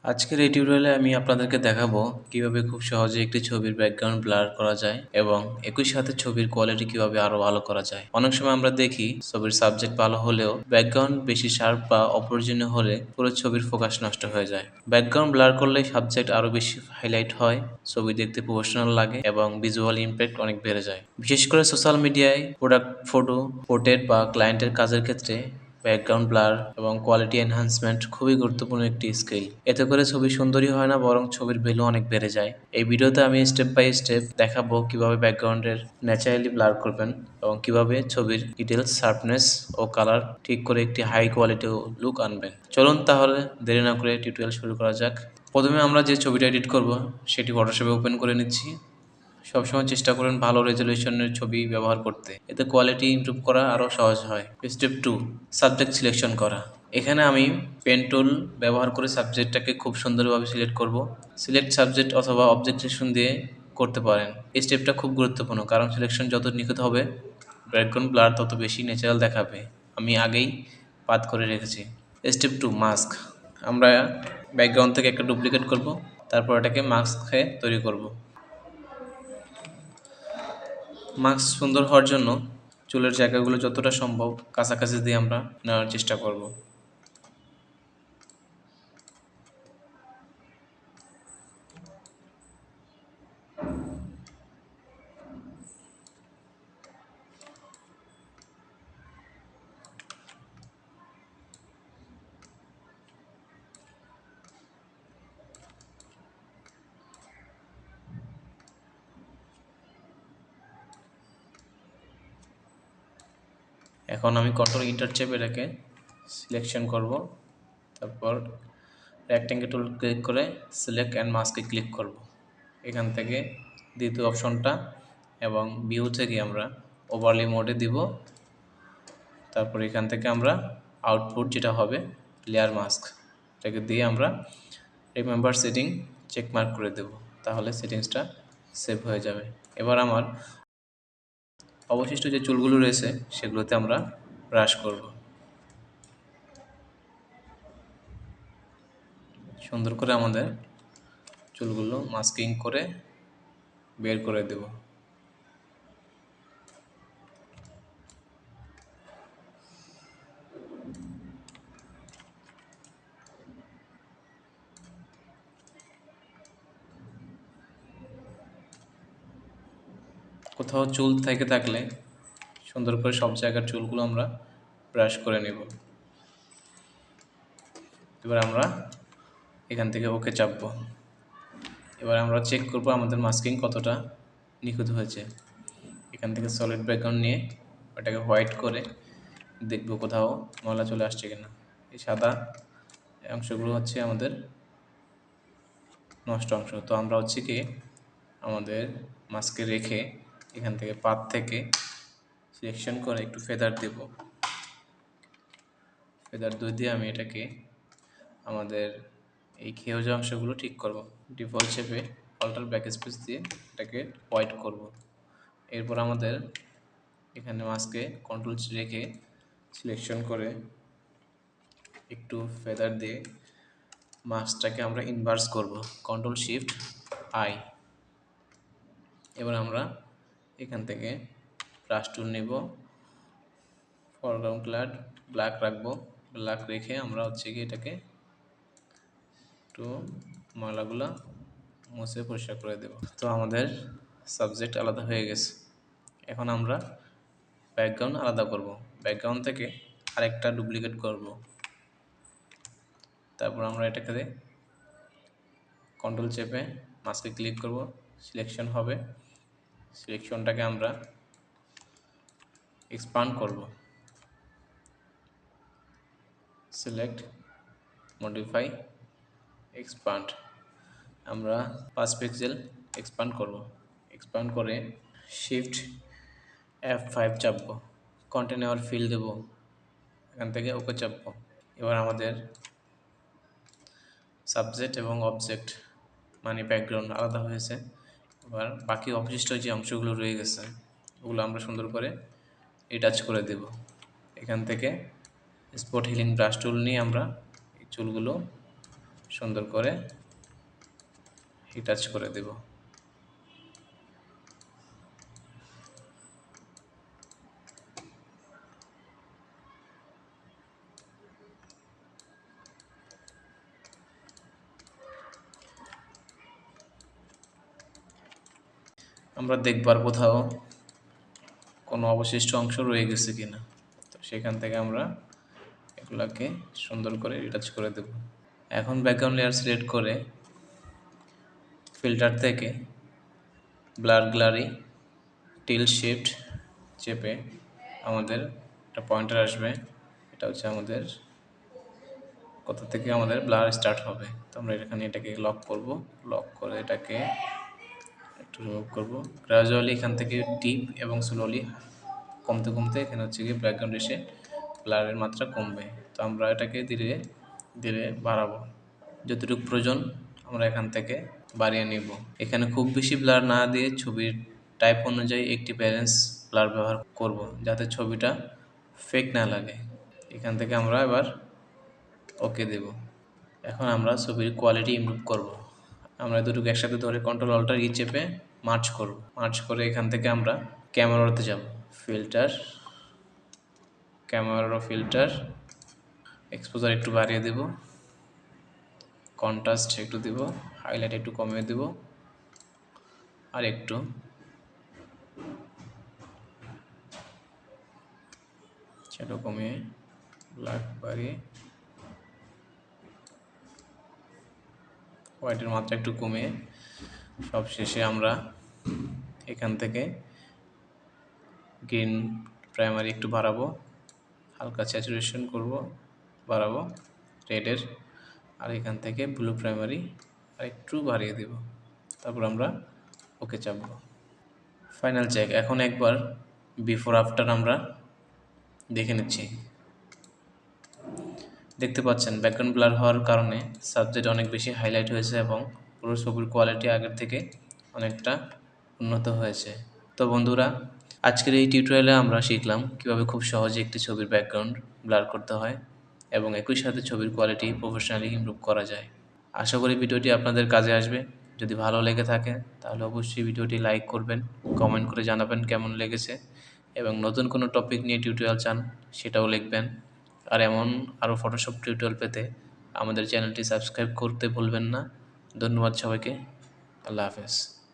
আজকের এই টিউটোরিয়ালে আমি আপনাদেরকে দেখাবো কিভাবে খুব সহজে একটি ছবির ব্যাকগ্রাউন্ড ব্লার করা যায় এবং একই সাথে ছবির কোয়ালিটি কিভাবে আরো ভালো করা যায়। অনেক সময় আমরা দেখি ছবির সাবজেক্ট ভালো হলেও ব্যাকগ্রাউন্ড বেশি শার্প বা অপ্রয়োজনীয় হলে পুরো ছবির ফোকাস নষ্ট হয়ে যায়। ব্যাকগ্রাউন্ড ব্লার করলে সাবজেক্ট আরো বেশি হাইলাইট হয়, ছবি দেখতে প্রফেশনাল লাগে এবং ভিজুয়াল ইমপ্যাক্ট অনেক বেড়ে যায়। বিশেষ করে সোশ্যাল মিডিয়ায় প্রোডাক্ট ফটো, পোর্ট্রেট বা ক্লায়েন্টের কাজের ক্ষেত্রে ব্যাকগ্রাউন্ড ব্লার এবং কোয়ালিটি এনহান্সমেন্ট খুবই গুরুত্বপূর্ণ একটি স্কিল। এতে করে ছবি সুন্দরই হয় না, বরং ছবির ভ্যালু অনেক বেড়ে যায়। এই ভিডিওতে আমি স্টেপ বাই স্টেপ দেখাবো কিভাবে ব্যাকগ্রাউন্ডের ন্যাচারালি ব্লার করবেন এবং কিভাবে ছবির ডিটেলস, শার্পনেস ও কালার ঠিক করে একটি হাই কোয়ালিটি লুক আনবেন। চলুন তাহলে দেরি না করে টিউটোরিয়াল শুরু করা যাক। প্রথমে আমরা যে ছবিটা এডিট করব সেটি ফটোশপে ওপেন করে নিচ্ছি। সবসময় চেষ্টা করুন ভালো রেজলিউশনের ছবি ব্যবহার করতে, এতে কোয়ালিটি ইমপ্রুভ করা আরও সহজ হয়। স্টেপ 2, সাবজেক্ট সিলেকশন করা। এখানে আমি পেন টুল ব্যবহার করে সাবজেক্টটাকে খুব সুন্দরভাবে সিলেক্ট করব। সিলেক্ট সাবজেক্ট অথবা অবজেক্ট সিলেকশন দিয়ে করতে পারেন। এই স্টেপটা খুব গুরুত্বপূর্ণ, কারণ সিলেকশন যত নিখুঁত হবে ব্যাকগ্রাউন্ড ব্লার তত বেশি ন্যাচারাল দেখাবে। আমি আগেই পাত করে রেখেছি। Step 2, mask. আমরা ব্যাকগ্রাউন্ড থেকে একটা ডুপ্লিকেট করব, তারপর এটাকে মাস্কে তৈরি করব। মাস্ক সুন্দর হওয়ার জন্য চুলের জায়গাগুলো যতটা সম্ভব কাছাকাছি দিয়ে আমরা নেওয়ার চেষ্টা করব। এখন আমি কন্ট্রোল ইন্টার চেপে এটাকে সিলেকশন করব, তারপর রেক্ট্যাঙ্গেল টুল ক্লিক করে সিলেক্ট অ্যান্ড মাস্কে ক্লিক করব। এখান থেকে দ্বিতীয় অপশনটা এবং ভিউ থেকে আমরা ওভারলি মোডে দিব। তারপর এখান থেকে আমরা আউটপুট যেটা হবে লেয়ার মাস্ক, এটাকে দিয়ে আমরা রিমেম্বার সেটিং চেক মার্ক করে দেব, তাহলে সেটিংসটা সেভ হয়ে যাবে। এবার আমার অবশিষ্ট যে চুলগুলো রয়েছে সেগুলোতে আমরা ব্রাশ করব। সুন্দর করে আমাদের চুলগুলো মাস্কিং করে বের করে দেব। কোথাও চুল থেকে থাকলে সুন্দর করে সব জায়গার চুলগুলো আমরা ব্রাশ করে নেব। এবার আমরা এখান থেকে ওকে চাপবো। এবার আমরা চেক করব আমাদের মাস্কিং কতটা নিখুঁত হয়েছে। এখান থেকে সলিড ব্যাকগ্রাউন্ড নিয়ে ওটাকে হোয়াইট করে দেখব কোথাও ময়লা চলে আসছে কিনা। এই সাদা অংশগুলো হচ্ছে আমাদের নষ্ট অংশ। তো আমরা হচ্ছে কি আমাদের মাস্কে রেখে এখান থেকে পাত থেকে সিলেকশন করে একটু ফেদার দেব। ফেদার 2 দিয়ে আমি এটাকে আমাদের এই খেয়ে যাওয়া অংশগুলো ঠিক করব। ডিফল্ট শেপে অল্টার ব্যাক স্পেস দিয়ে এটাকে হোয়াইট করব। এরপর আমাদের এখানে মাস্কে কন্ট্রোল রেখে সিলেকশন করে একটু ফেদার দিয়ে মাস্কটাকে আমরা ইনভার্স করব, কন্ট্রোল শিফট আই। এবার আমরা এখান থেকে ব্রাশ টুল নেব, ফরগ্রাউন্ড কালার ব্ল্যাক রাখবো। ব্ল্যাক রেখে আমরা হচ্ছে কি এটাকে একটু ময়লাগুলা মুছে পরিষ্কার করে দেব। তো আমাদের সাবজেক্ট আলাদা হয়ে গেছে। এখন আমরা ব্যাকগ্রাউন্ড আলাদা করব। ব্যাকগ্রাউন্ড থেকে আরেকটা ডুপ্লিকেট করব। তারপর আমরা এটাকে কন্ট্রোল চেপে মাস্কে ক্লিক করব, সিলেকশন হবে। সিলেকশনটাকে আমরা এক্সপান্ড করব। Select, modify, expand. আমরা 5 পিক্সেল এক্সপান্ড করব। এক্সপান্ড করে শিফট F5 চাপব, কন্টিনিউয়ার ফিল দেব, এখান থেকে ওকে চাপব। এবার আমাদের সাবজেক্ট এবং অবজেক্ট মানে ব্যাকগ্রাউন্ড আলাদা হয়েছে। এবার বাকি অবশিষ্ট যে অংশগুলো রয়ে গেছে ওগুলো আমরা সুন্দর করে রিটাচ করে দেব। এখান থেকে স্পট হিলিং ব্রাশ টুল নিয়ে আমরা এই চুলগুলো সুন্দর করে হিটাচ করে দেব। আমরা দেখবার কোথাও কোনো অবশিষ্ট অংশ রয়ে গেছে কিনা, তো সেখান থেকে আমরা এগুলাকে সুন্দর করে রিটাচ করে দেব। এখন ব্যাকগ্রাউন্ড লেয়ার সিলেক্ট করে ফিল্টার থেকে ব্লার গ্যালারি টিল শিফট চেপে আমাদের একটা পয়েন্টার আসবে, এটা হচ্ছে আমাদের কোথা থেকে আমাদের ব্লার স্টার্ট হবে। তো আমরা এখানে এটাকে লক করব, লক করে এটাকে একটু রিমুভ করব। গ্রাজুয়ালি এখান থেকে ডিপ এবং স্লোলি কমতে কমতে এখানে হচ্ছে গিয়ে ব্যাকগ্রাউন্ড এসে ব্লারের মাত্রা কমবে। তো আমরা এটাকে ধীরে ধীরে বাড়াবো, যতটুকু প্রয়োজন আমরা এখান থেকে বাড়িয়ে নিব। এখানে খুব বেশি ব্লার না দিয়ে ছবির টাইপ অনুযায়ী একটি ব্যালেন্স ব্লার ব্যবহার করব, যাতে ছবিটা ফেক না লাগে। এখান থেকে আমরা এবার ওকে দেব। এখন আমরা ছবির কোয়ালিটি ইমপ্রুভ করব। আমরা দুটোকে একসাথে ধরে কন্ট্রোল অল্টার ই চেপে মার্চ করব। মার্চ করে এখান থেকে আমরা ক্যামেরাতে যাব, ফিল্টার, ক্যামেরা ফিল্টার, এক্সপোজার একটু বাড়িয়ে দেব, কন্ট্রাস্ট একটু দেব, হাইলাইট একটু কমিয়ে দেব, আর একটু শ্যাডো কমিয়ে, ব্ল্যাক বাড়িয়ে, হোয়াইটের মাত্রা একটু কমিয়ে, সব শেষে আমরা এখান থেকে গ্রিন প্রাইমারি একটু বাড়াবো, হালকা স্যাচুরেশন করব, বাড়াবো রেডের, আর এখান থেকে ব্লু প্রাইমারি আর একটু বাড়িয়ে দেব। তারপর আমরা ওকে চাপব। Final check. এখন একবার বিফোর আফটার আমরা দেখে নিচ্ছি। দেখতে পাচ্ছেন ব্যাকগ্রাউন্ড ব্লার হওয়ার কারণে সাবজেক্ট অনেক বেশি হাইলাইট হয়েছে এবং পুরো ছবির কোয়ালিটি আগের থেকে অনেকটা উন্নত হয়েছে। তো বন্ধুরা, আজকের এই টিউটোরিয়ালে আমরা শিখলাম কিভাবে খুব সহজে একটি ছবির ব্যাকগ্রাউন্ড ব্লার করতে হয় এবং একই সাথে ছবির কোয়ালিটি প্রফেশনালি ইমপ্রুভ করা যায়। আশা করি ভিডিওটি আপনাদের কাজে আসবে। যদি ভালো লেগে থাকে তাহলে অবশ্যই ভিডিওটি লাইক করবেন, কমেন্ট করে জানাবেন কেমন লেগেছে, এবং নতুন কোনো টপিক নিয়ে টিউটোরিয়াল চান সেটাও লিখবেন। আর এমন আরও ফটোশপ টিউটোরিয়াল পেতে আমাদের চ্যানেলটি সাবস্ক্রাইব করতে ভুলবেন না। ধন্যবাদ সবাইকে। আল্লাহ হাফেজ।